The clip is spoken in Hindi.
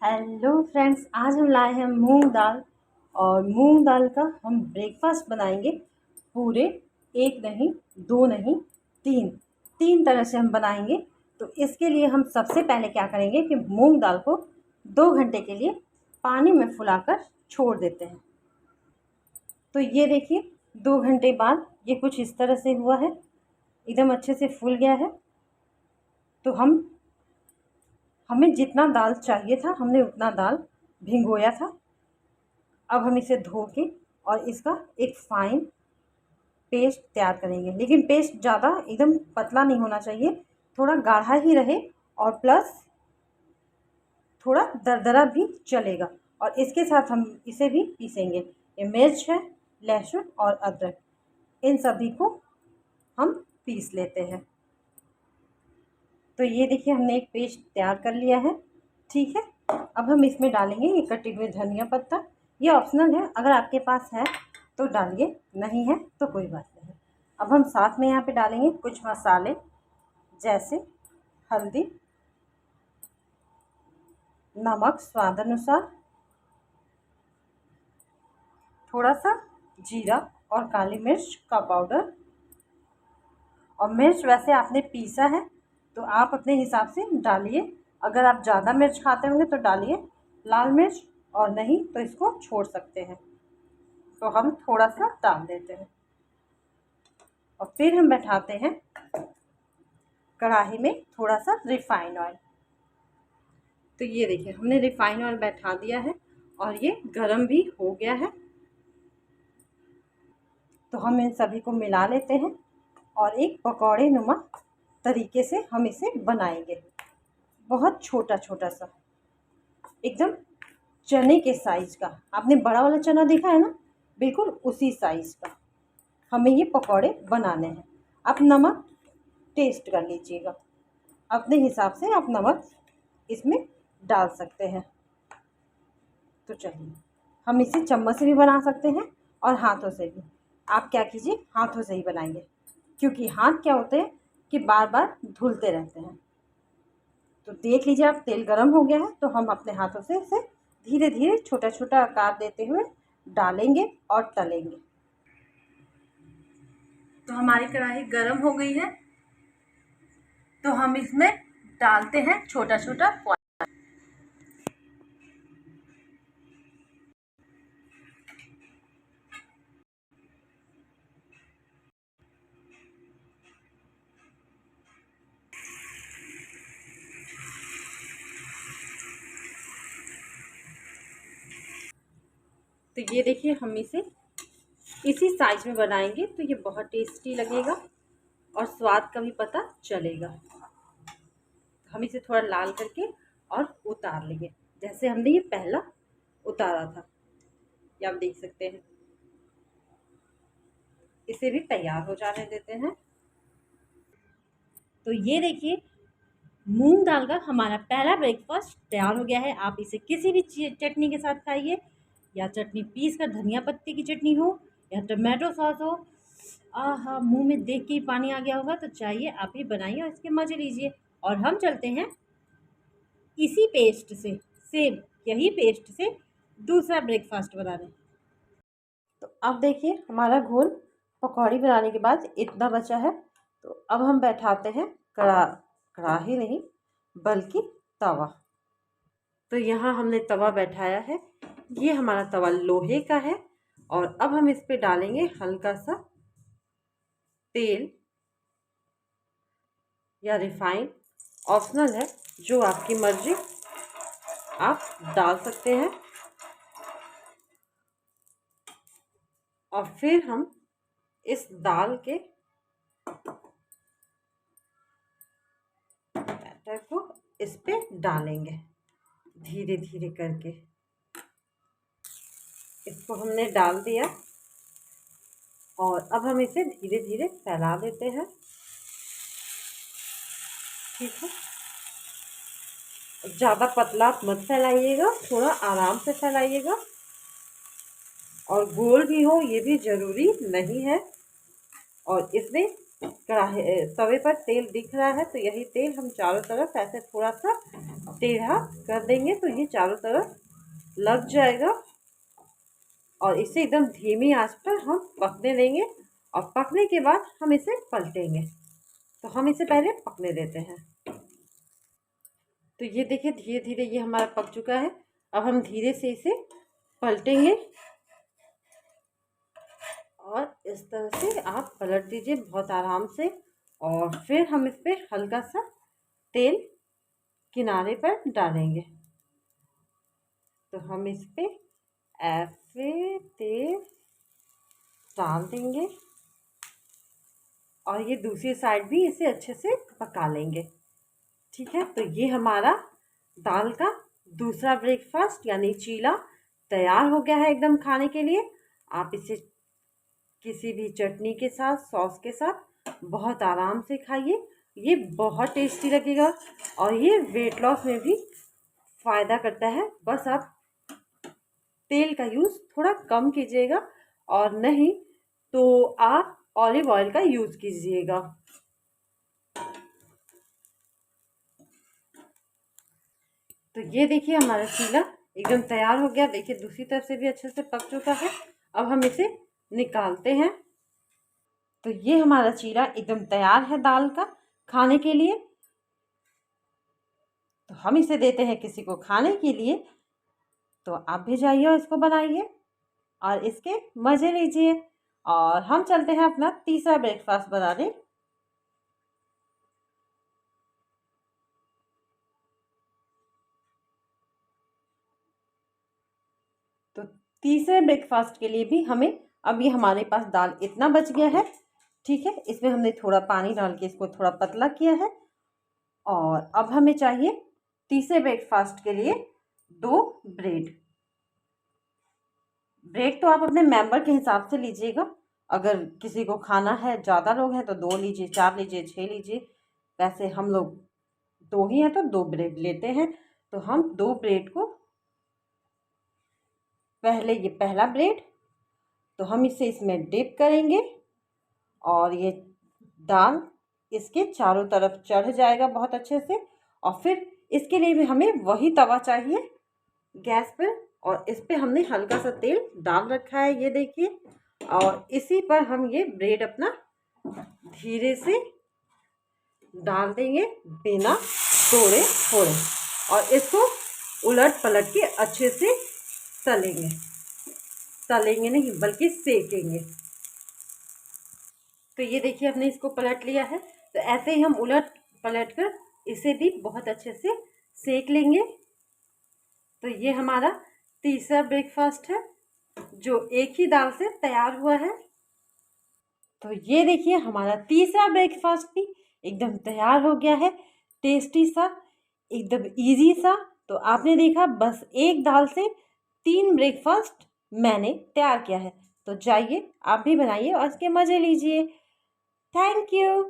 हेलो फ्रेंड्स, आज हम लाए हैं मूंग दाल। और मूंग दाल का हम ब्रेकफास्ट बनाएंगे। पूरे एक नहीं, दो नहीं, तीन तीन तरह से हम बनाएंगे। तो इसके लिए हम सबसे पहले क्या करेंगे कि मूंग दाल को 2 घंटे के लिए पानी में फुलाकर छोड़ देते हैं। तो ये देखिए, 2 घंटे बाद ये कुछ इस तरह से हुआ है, एकदम अच्छे से फूल गया है। तो हमें जितना दाल चाहिए था हमने उतना दाल भिगोया था। अब हम इसे धो के और इसका एक फाइन पेस्ट तैयार करेंगे। लेकिन पेस्ट ज़्यादा एकदम पतला नहीं होना चाहिए, थोड़ा गाढ़ा ही रहे और प्लस थोड़ा दरदरा भी चलेगा। और इसके साथ हम इसे भी पीसेंगे। ये मिर्च है, लहसुन और अदरक, इन सभी को हम पीस लेते हैं। तो ये देखिए, हमने एक पेस्ट तैयार कर लिया है। ठीक है, अब हम इसमें डालेंगे ये कटे हुए धनिया पत्ता। ये ऑप्शनल है, अगर आपके पास है तो डालिए, नहीं है तो कोई बात नहीं। अब हम साथ में यहाँ पे डालेंगे कुछ मसाले, जैसे हल्दी, नमक स्वाद अनुसार, थोड़ा सा जीरा और काली मिर्च का पाउडर। और मिर्च वैसे आपने पीसा है तो आप अपने हिसाब से डालिए। अगर आप ज़्यादा मिर्च खाते होंगे तो डालिए लाल मिर्च, और नहीं तो इसको छोड़ सकते हैं। तो हम थोड़ा सा डाल देते हैं और फिर हम बैठाते हैं कढ़ाई में थोड़ा सा रिफाइंड ऑयल। तो ये देखिए, हमने रिफाइंड ऑयल बैठा दिया है और ये गरम भी हो गया है। तो हम इन सभी को मिला लेते हैं और एक पकौड़े नुमा तरीके से हम इसे बनाएंगे। बहुत छोटा छोटा सा, एकदम चने के साइज का। आपने बड़ा वाला चना देखा है ना, बिल्कुल उसी साइज का हमें ये पकौड़े बनाने हैं। आप नमक टेस्ट कर लीजिएगा, अपने हिसाब से आप नमक इसमें डाल सकते हैं। तो चलिए, हम इसे चम्मच से भी बना सकते हैं और हाथों से भी। आप क्या कीजिए, हाथों से ही बनाएंगे, क्योंकि हाथ क्या होते हैं कि बार बार धुलते रहते हैं। तो देख लीजिए, आप तेल गरम हो गया है तो हम अपने हाथों से इसे धीरे धीरे छोटा छोटा आकार देते हुए डालेंगे और तलेंगे। तो हमारी कढ़ाई गरम हो गई है, तो हम इसमें डालते हैं छोटा छोटा। तो ये देखिए, हम इसे इसी साइज में बनाएंगे तो ये बहुत टेस्टी लगेगा और स्वाद का भी पता चलेगा। हम इसे थोड़ा लाल करके और उतार लेंगे, जैसे हमने ये पहला उतारा था। ये आप देख सकते हैं। इसे भी तैयार हो जाने देते हैं। तो ये देखिए, मूंग दाल का हमारा पहला ब्रेकफास्ट तैयार हो गया है। आप इसे किसी भी चटनी के साथ खाइए, या चटनी पीस कर धनिया पत्ती की चटनी हो या टमाटो सॉस हो। आहा, मुंह में देख के ही पानी आ गया होगा। तो चाहिए आप ही बनाइए और इसके मजे लीजिए। और हम चलते हैं इसी पेस्ट से, सेम यही पेस्ट से दूसरा ब्रेकफास्ट बनाने। तो अब देखिए, हमारा घोल पकौड़ी बनाने के बाद इतना बचा है। तो अब हम बैठाते हैं कढ़ाई नहीं बल्कि तवा। तो यहाँ हमने तवा बैठाया है। ये हमारा तवा लोहे का है। और अब हम इस पे डालेंगे हल्का सा तेल या रिफाइंड, ऑप्शनल है, जो आपकी मर्जी आप डाल सकते हैं। और फिर हम इस दाल के बैटर को इस पे डालेंगे धीरे धीरे करके। इसको हमने डाल दिया और अब हम इसे धीरे धीरे फैला देते हैं। ठीक है, ज़्यादा पतला मत फैलाइएगा, थोड़ा आराम से फैलाइएगा। और गोल भी हो ये भी ज़रूरी नहीं है। और इसमें कढ़ाई तवे पर तेल दिख रहा है, तो यही तेल हम चारों तरफ ऐसे थोड़ा सा टेढ़ा कर देंगे, तो ये चारों तरफ लग जाएगा। और इसे एकदम धीमी आंच पर हम पकने देंगे, और पकने के बाद हम इसे पलटेंगे। तो हम इसे पहले पकने देते हैं। तो ये देखिए धीरे धीरे ये हमारा पक चुका है। अब हम धीरे से इसे पलटेंगे, और इस तरह से आप पलट दीजिए बहुत आराम से। और फिर हम इस पर हल्का सा तेल किनारे पर डालेंगे। तो हम इस पर ऐसे तेल डाल देंगे, और ये दूसरी साइड भी इसे अच्छे से पका लेंगे। ठीक है, तो ये हमारा दाल का दूसरा ब्रेकफास्ट यानी चीला तैयार हो गया है एकदम खाने के लिए। आप इसे किसी भी चटनी के साथ, सॉस के साथ बहुत आराम से खाइए। ये बहुत टेस्टी लगेगा, और ये वेट लॉस में भी फ़ायदा करता है। बस आप तेल का यूज़ थोड़ा कम कीजिएगा, और नहीं तो आप ऑलिव ऑयल का यूज़ कीजिएगा। तो ये देखिए हमारा चीला एकदम तैयार हो गया। देखिए दूसरी तरफ से भी अच्छे से पक चुका है। अब हम इसे निकालते हैं। तो ये हमारा चीला एकदम तैयार है दाल का खाने के लिए। तो हम इसे देते हैं किसी को खाने के लिए। तो आप भी जाइए और इसको बनाइए और इसके मज़े लीजिए। और हम चलते हैं अपना तीसरा ब्रेकफास्ट बनाने। तो तीसरे ब्रेकफास्ट के लिए भी हमें, अब ये हमारे पास दाल इतना बच गया है। ठीक है, इसमें हमने थोड़ा पानी डाल के इसको थोड़ा पतला किया है। और अब हमें चाहिए तीसरे ब्रेकफास्ट के लिए 2 ब्रेड। ब्रेड तो आप अपने मेंबर के हिसाब से लीजिएगा। अगर किसी को खाना है, ज़्यादा लोग हैं तो 2 लीजिए, 4 लीजिए, 6 लीजिए। वैसे हम लोग 2 ही हैं तो 2 ब्रेड लेते हैं। तो हम 2 ब्रेड को, पहले ये पहला ब्रेड, तो हम इसे इसमें डिप करेंगे, और ये दाल इसके चारों तरफ चढ़ जाएगा बहुत अच्छे से। और फिर इसके लिए भी हमें वही तवा चाहिए गैस पर, और इस पे हमने हल्का सा तेल डाल रखा है, ये देखिए। और इसी पर हम ये ब्रेड अपना धीरे से डाल देंगे बिना तोड़े फोड़े, और इसको उलट पलट के अच्छे से तलेंगे। तलेंगे नहीं बल्कि सेकेंगे। तो ये देखिए हमने इसको पलट लिया है। तो ऐसे ही हम उलट पलट कर इसे भी बहुत अच्छे से सेक लेंगे। तो ये हमारा तीसरा ब्रेकफास्ट है जो एक ही दाल से तैयार हुआ है। तो ये देखिए हमारा तीसरा ब्रेकफास्ट भी एकदम तैयार हो गया है, टेस्टी सा, एकदम इजी सा। तो आपने देखा बस एक दाल से 3 ब्रेकफास्ट मैंने तैयार किया है। तो जाइए आप भी बनाइए और इसके मज़े लीजिए। Thank you.